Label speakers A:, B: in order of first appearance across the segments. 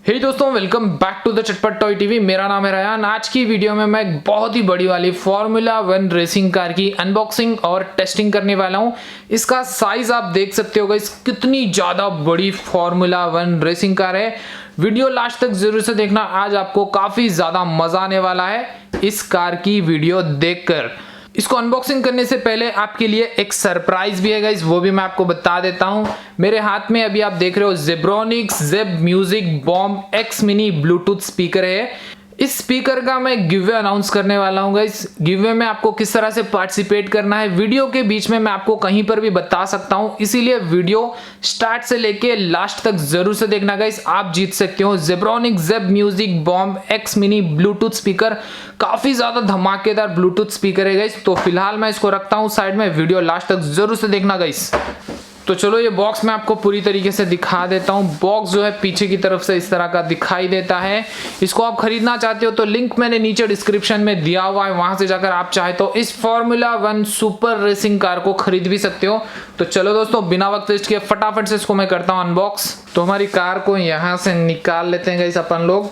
A: हे दोस्तों, welcome back to the चटपट toy TV. मेरा नाम है रयान। आज की वीडियो में मैं एक बहुत ही बड़ी वाली फार्मूला 1 रेसिंग कार की अनबॉक्सिंग और टेस्टिंग करने वाला हूं। इसका साइज आप देख सकते हो गाइस, कितनी ज्यादा बड़ी फार्मूला 1 रेसिंग कार है। वीडियो लास्ट तक जरूर से देखना, आज आपको काफी ज्यादा मजा आने वाला है इस कार की वीडियो देखकर। इसको अनबॉक्सिंग करने से पहले आपके लिए एक सरप्राइज भी है गाइस, वो भी मैं आपको बता देता हूं। मेरे हाथ में अभी आप देख रहे हो जेब्रोनिक्स जेब music bomb x mini Bluetooth speaker है। इस स्पीकर का मैं गिववे अनाउंस करने वाला हूं गाइस। गिववे में आपको किस तरह से पार्टिसिपेट करना है वीडियो के बीच में मैं आपको कहीं पर भी बता सकता हूं, इसीलिए वीडियो स्टार्ट से लेके लास्ट तक जरूर से देखना गाइस। आप जीत सकते हो जेब्रोनिक्स जेब music bomb x mini Bluetooth speaker. काफी ज्यादा धमाकेदार ब्लूटूथ स्पीकर है गाइस। तो फिलहाल मैं इसको रखता हूं साइड में, वीडियो लास्ट तक जरूर से देखना गाइस। तो चलो ये बॉक्स मैं आपको पूरी तरीके से दिखा देता हूं। बॉक्स जो है पीछे की तरफ से इस तरह का दिखाई देता है। इसको आप खरीदना चाहते हो तो लिंक मैंने नीचे डिस्क्रिप्शन में दिया हुआ है, वहां से जाकर आप चाहे तो इस फार्मूला 1 सुपर रेसिंग कार को खरीद भी सकते हो। तो चलो दोस्तों, बिना वक्त वेस्ट किए फटाफट से इसको मैं करता हूं अनबॉक्स। तो हमारी कार को यहां से निकाल लेते हैं गाइस अपन लोग।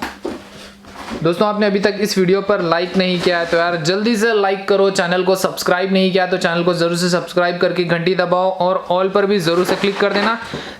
A: दोस्तों, आपने अभी तक इस वीडियो पर लाइक नहीं किया है तो यार जल्दी से लाइक करो। चैनल को सब्सक्राइब नहीं किया तो चैनल को जरूर से सब्सक्राइब करके घंटी दबाओ और ऑल पर भी जरूर से क्लिक कर देना,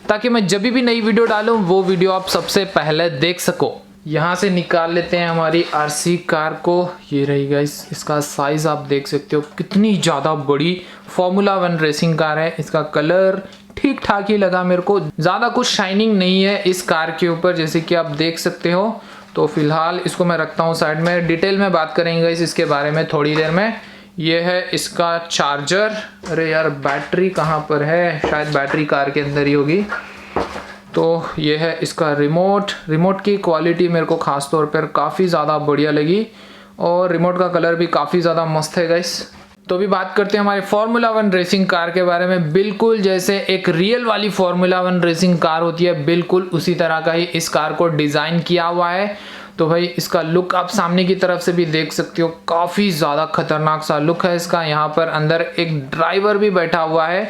A: ताकि मैं जब भी नई वीडियो डालूं वो वीडियो आप सबसे पहले देख सको। यहाँ से निकाल लेते हैं हमारी आरसी कार को। ये रही गाइस, इसका साइज आप देख सकते हो, कितनी ज़्यादा बड़ी फार्मूला 1 रेसिंग कार है। इसका कलर ठीक ठाक ही लगा मेरे को, ज़्यादा कुछ शाइनिंग नहीं है इस कार के ऊपर, जैसे कि आप देख सकते हो। तो फिलहाल इसको मैं रखता हूँ साइड में, डिटेल में बात करेंगे इसके बारे में थोड़ी देर में। ये है इसका चार्जर। अरे यार, बैटरी कहाँ पर है? शायद बैटरी कार के अंदर ही होगी। तो ये है इसका रिमोट। रिमोट की क्वालिटी मेरे को खास तौर पर काफ़ी ज़्यादा बढ़िया लगी और रिमोट का कलर भी काफ़ी ज़्यादा मस्त है गाइस। तो अभी बात करते हैं हमारे फार्मूला 1 रेसिंग कार के बारे में। बिल्कुल जैसे एक रियल वाली फार्मूला 1 रेसिंग कार होती है, बिल्कुल उसी तरह का ही इस कार को डिज़ाइन किया हुआ है। तो भाई इसका लुक आप सामने की तरफ से भी देख सकते हो, काफ़ी ज़्यादा खतरनाक सा लुक है इसका। यहाँ पर अंदर एक ड्राइवर भी बैठा हुआ है,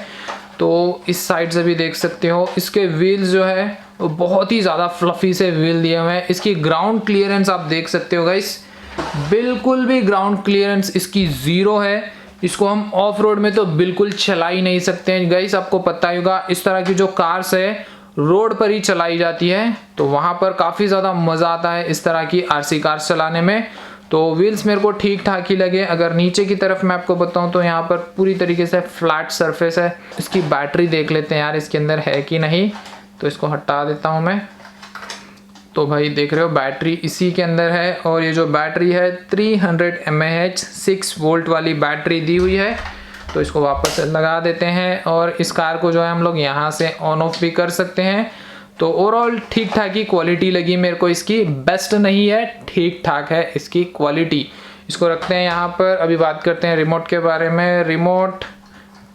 A: तो इस साइड से भी देख सकते हो। इसके व्हील्स जो है वो बहुत ही ज़्यादा फ्लफी से व्हील दिए हुए हैं। इसकी ग्राउंड क्लियरेंस आप देख सकते हो गाइस, बिल्कुल भी ग्राउंड क्लियरेंस इसकी ज़ीरो है। इसको हम ऑफ रोड में तो बिल्कुल चला ही नहीं सकते हैं गाइस। आपको पता ही होगा, इस तरह की जो कार्स है रोड पर ही चलाई जाती है, तो वहां पर काफ़ी ज़्यादा मज़ा आता है इस तरह की आरसी कार्स चलाने में। तो व्हील्स मेरे को ठीक ठाक ही लगे। अगर नीचे की तरफ मैं आपको बताऊं तो यहाँ पर पूरी तरीके से फ्लैट सरफेस है। इसकी बैटरी देख लेते हैं यार, इसके अंदर है कि नहीं। तो इसको हटा देता हूँ मैं। तो भाई देख रहे हो, बैटरी इसी के अंदर है और ये जो बैटरी है 300 mAh 6 वोल्ट वाली बैटरी दी हुई है। तो इसको वापस लगा देते हैं और इस कार को जो है हम लोग यहाँ से ऑन ऑफ भी कर सकते हैं। तो ओवरऑल ठीक ठाक ही क्वालिटी लगी मेरे को इसकी, बेस्ट नहीं है, ठीक ठाक है इसकी क्वालिटी। इसको रखते हैं यहाँ पर। अभी बात करते हैं रिमोट के बारे में। रिमोट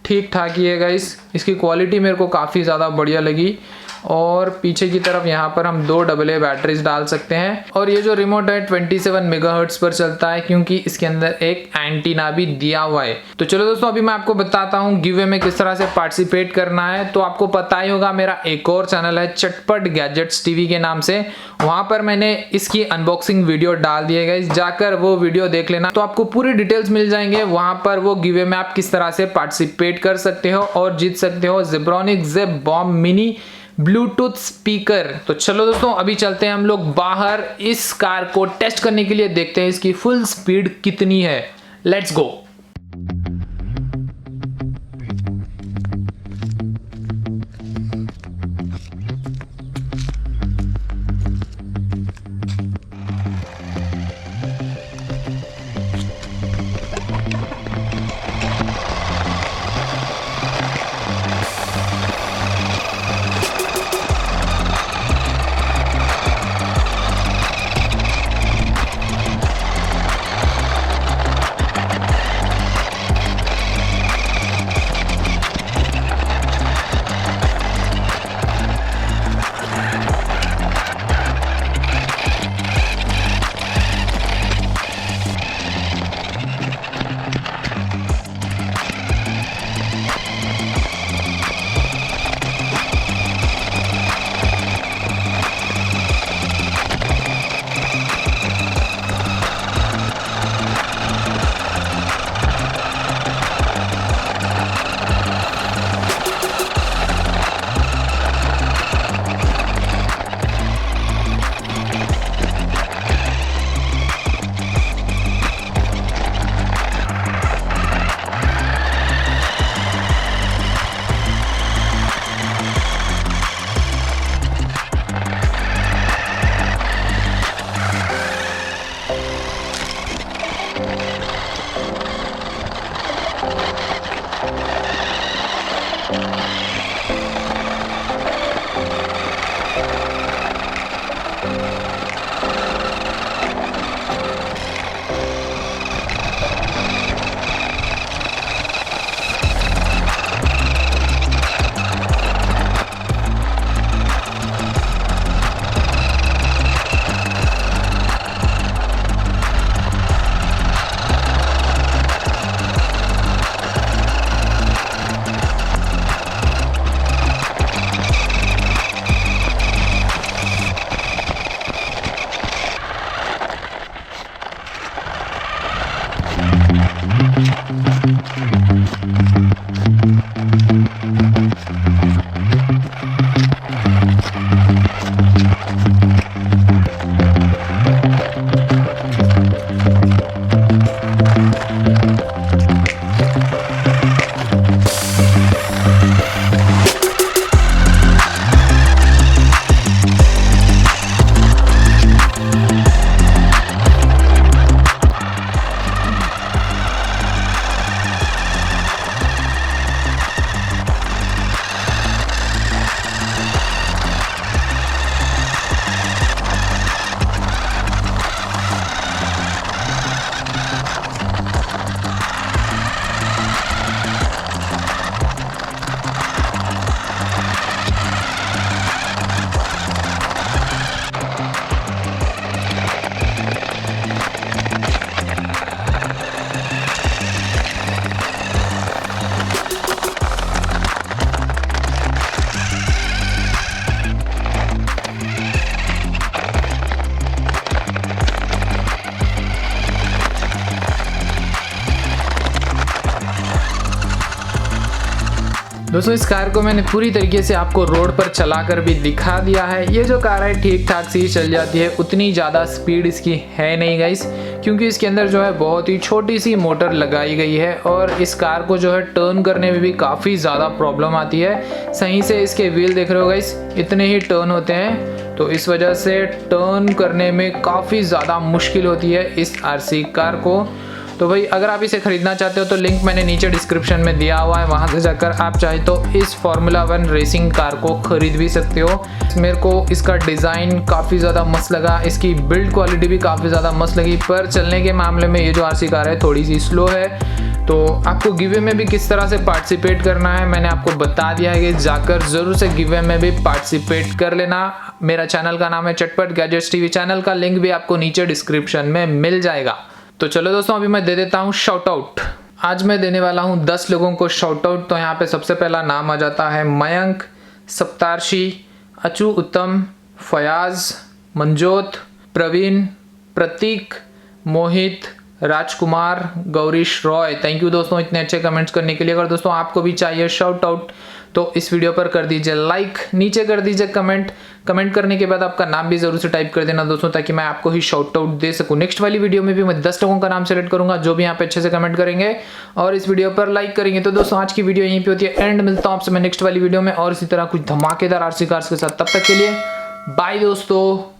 A: ठीक ठाक ही है गाइस, इसकी क्वालिटी मेरे को काफ़ी ज़्यादा बढ़िया लगी। और पीछे की तरफ यहाँ पर हम 2 AA बैटरीज डाल सकते हैं। और ये जो रिमोट है 27 मेगाहर्ट्ज पर चलता है, क्योंकि इसके अंदर एक एंटीना भी दिया हुआ है। तो चलो दोस्तों, अभी मैं आपको बताता हूँ गिवे में किस तरह से पार्टिसिपेट करना है। तो आपको पता ही होगा, मेरा एक और चैनल है चटपट गैजेट्स टीवी के नाम से, वहां पर मैंने इसकी अनबॉक्सिंग वीडियो डाल दिए गए, जाकर वो वीडियो देख लेना। तो आपको पूरी डिटेल्स मिल जाएंगे वहां पर। वो गिवे में आप किस तरह से पार्टिसिपेट कर सकते हो और जीत सकते हो जेब्रोनिक्स जेब बॉम्ब मिनी ब्लूटूथ स्पीकर। तो चलो दोस्तों, अभी चलते हैं हम लोग बाहर, इस कार को टेस्ट करने के लिए देखते हैं इसकी फुल स्पीड कितनी है। Let's go. दोस्तों इस कार को मैंने पूरी तरीके से आपको रोड पर चलाकर भी दिखा दिया है। ये जो कार है ठीक ठाक सी चल जाती है, उतनी ज़्यादा स्पीड इसकी है नहीं गाइस, क्योंकि इसके अंदर जो है बहुत ही छोटी सी मोटर लगाई गई है और इस कार को जो है टर्न करने में भी काफ़ी ज़्यादा प्रॉब्लम आती है। सही से इसके व्हील देख रहे हो गाइस, इतने ही टर्न होते हैं, तो इस वजह से टर्न करने में काफ़ी ज़्यादा मुश्किल होती है इस आरसी कार को। तो भाई अगर आप इसे खरीदना चाहते हो तो लिंक मैंने नीचे डिस्क्रिप्शन में दिया हुआ है, वहां से जाकर आप चाहे तो इस फार्मूला 1 रेसिंग कार को खरीद भी सकते हो। मेरे को इसका डिज़ाइन काफ़ी ज़्यादा मस्त लगा, इसकी बिल्ड क्वालिटी भी काफ़ी ज़्यादा मस्त लगी, पर चलने के मामले में ये जो आरसी कार है थोड़ी सी स्लो है। तो आपको गिवे में भी किस तरह से पार्टिसिपेट करना है मैंने आपको बता दिया है कि जाकर ज़रूर से गिवे में भी पार्टिसिपेट कर लेना। मेरा चैनल का नाम है चटपट गैजेट्स टीवी, चैनल का लिंक भी आपको नीचे डिस्क्रिप्शन में मिल जाएगा। तो चलो दोस्तों अभी मैं दे देता हूँ शाउट आउट। आज मैं देने वाला हूँ 10 लोगों को शाउट आउट। तो यहाँ पे सबसे पहला नाम आ जाता है मयंक, सप्तार्शी, अचू उत्तम, फयाज, मंजोत, प्रवीण, प्रतीक, मोहित, राजकुमार, गौरीश रॉय। थैंक यू दोस्तों इतने अच्छे कमेंट्स करने के लिए। अगर दोस्तों आपको भी चाहिए शाउट आउट तो इस वीडियो पर कर दीजिए लाइक, नीचे कर दीजिए कमेंट करने के बाद आपका नाम भी जरूर से टाइप कर देना दोस्तों, ताकि मैं आपको ही शाउट आउट दे सकूं। नेक्स्ट वाली वीडियो में भी मैं 10 लोगों का नाम सेलेक्ट करूंगा जो भी यहाँ पे अच्छे से कमेंट करेंगे और इस वीडियो पर लाइक करेंगे। तो दोस्तों आज की वीडियो यहीं पे होती है एंड, मिलता हूँ आपसे मैं नेक्स्ट वाली वीडियो में और इसी तरह कुछ धमाकेदार आरसी कार्स के साथ। तब तक के लिए बाय दोस्तों।